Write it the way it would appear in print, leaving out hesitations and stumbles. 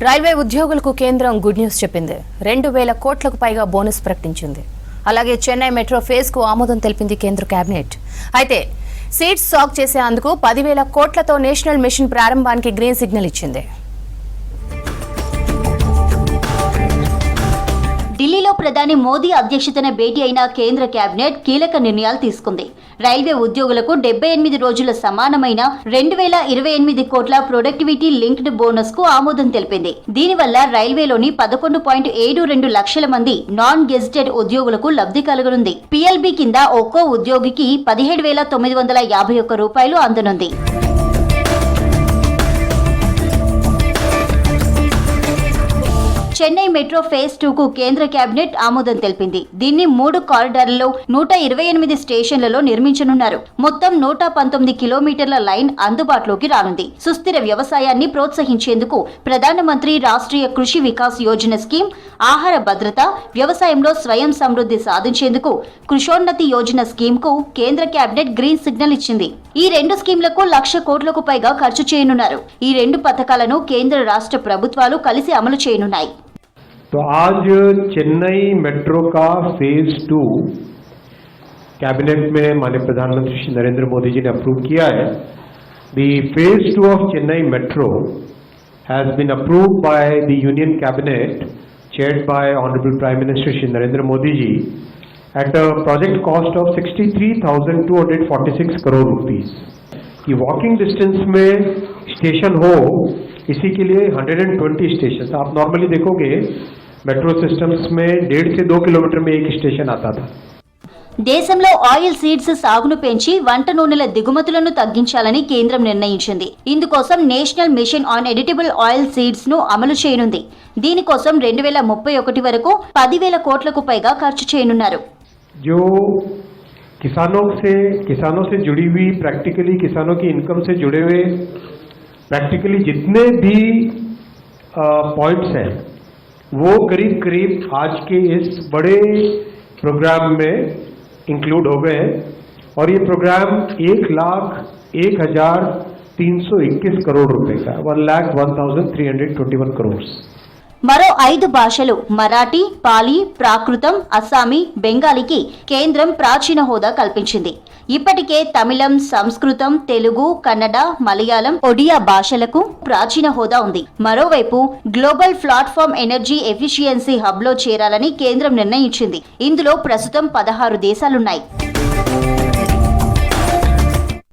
Railway ఉద్యోగులకు కేంద్రం good news చెప్పింది. 2000 కోట్లకు పైగా బోనస్ ప్రకటించింది. అలాగే చెన్నై మెట్రో ఫేజ్ కు ఆమోదం తెలిపింది కేంద్ర కేబినెట్. అయితే సీట్స్ స్టాక్ చేసేందుకు 10,000 కోట్లతో నేషనల్ మిషన్ ప్రారంభానికి గ్రీన్ సిగ్నల్ ఇచ్చింది. ఢిల్లీలో ప్రధాని మోదీ అధ్యక్షతన భేటీ అయిన కేంద్ర కేబినెట్ కీలక నిర్ణయాలు తీసుకుంది. రైల్వే ఉద్యోగులకు 78 రోజుల సమానమైన 2028 కోట్ల ప్రొడక్టివిటీ లింక్డ్ బోనస్ కు ఆమోదం తెలిపింది. దీనివల్ల రైల్వేలోని 11.72 లక్షల మంది నాన్ గెజిటెడ్ ఉద్యోగులకు లబ్ధి కలగనుంది. PLB కింద ఒక్కో ఉద్యోగికి 17,951 రూపాయలు అందనుంది. చెన్నై మెట్రో ఫేజ్ 2 కు కేంద్ర కేబినెట్ ఆమోదం తెలిపింది. దీన్ని 3 కారిడార్లలో 128 స్టేషన్లలో నిర్మించనున్నారు. మొత్తం 119 కిలోమీటర్ల లైన్ అందుబాటులోకి రానుంది. సుస్థిర వ్యవసాయాన్ని ప్రోత్సహించేందుకు ప్రధానమంత్రి రాష్ట్రీయ కృషి వికాస్ యోజన స్కీమ్, ఆహార భద్రత, వ్యవసాయంలో స్వయం సమృద్ధి సాధించేందుకు కృషోన్నతి యోజన స్కీమ్ కు కేంద్ర కేబినెట్ గ్రీన్ సిగ్నల్ ఇచ్చింది. ఈ 2 స్కీమ్లకు 1,00,000 కోట్లకు పైగా ఖర్చు చేయనున్నారు. ఈ 2 పథకాలను కేంద్ర రాష్ట్ర ప్రభుత్వాలు కలిసి అమలు చేయనున్నాయి. तो आज चेन्नई मेट्रो का फेज 2 कैबिनेट में माननीय प्रधानमंत्री श्री नरेंद्र मोदी जी ने अप्रूव किया है. The phase 2 of Chennai Metro has been approved by the Union Cabinet chaired by Honorable Prime Minister Shri Narendra Modi ji at a project cost of 63,246 crore rupees. कि walking distance में station हो, इसी के लिए 120 station. आप normally देखोगे metro systems में 1.5 से 2 किलोमीटर में एक स्टेशन आता था. దేశంలో ఆయిల్ సీడ్స్ సాగును పెంచి వంట నూనెల దిగుమతులను తగ్గించాలని కేంద్రం నిర్ణయించింది. ఇందుకోసం national mission on editable oil seeds ను అమలు చేయనుంది. దీనికోసం 2031 వరకు 10,000 కోట్లకు పైగా ఖర్చు చేయనున్నారు. जो किसानों से जुड़ी हुई प्रैक्टिकली किसानों की इनकम से जुड़े हुए प्रैक्टिकली जितने भी पॉइंट्स हैं वो करीब आज के इस बड़े प्रोग्राम में इंक्लूड हो गए हैं. और ये प्रोग्राम 1,01,321 करोड़ रुपए का 1,01,321 करोड़. మరో 5 భాషలు మరాఠీ, పాలీ, ప్రాకృతం, అస్సామీ, బెంగాలీకి కేంద్రం ప్రాచీన హోదా కల్పించింది. ఇప్పటికే తమిళం, సంస్కృతం, తెలుగు, కన్నడ, మలయాళం, ఒడియా భాషలకు ప్రాచీన హోదా ఉంది. మరోవైపు global platform energy efficiency hub లో చేరాలని కేంద్రం నిర్ణయించింది. ఇందులో ప్రస్తుతం 16 దేశాలున్నాయి.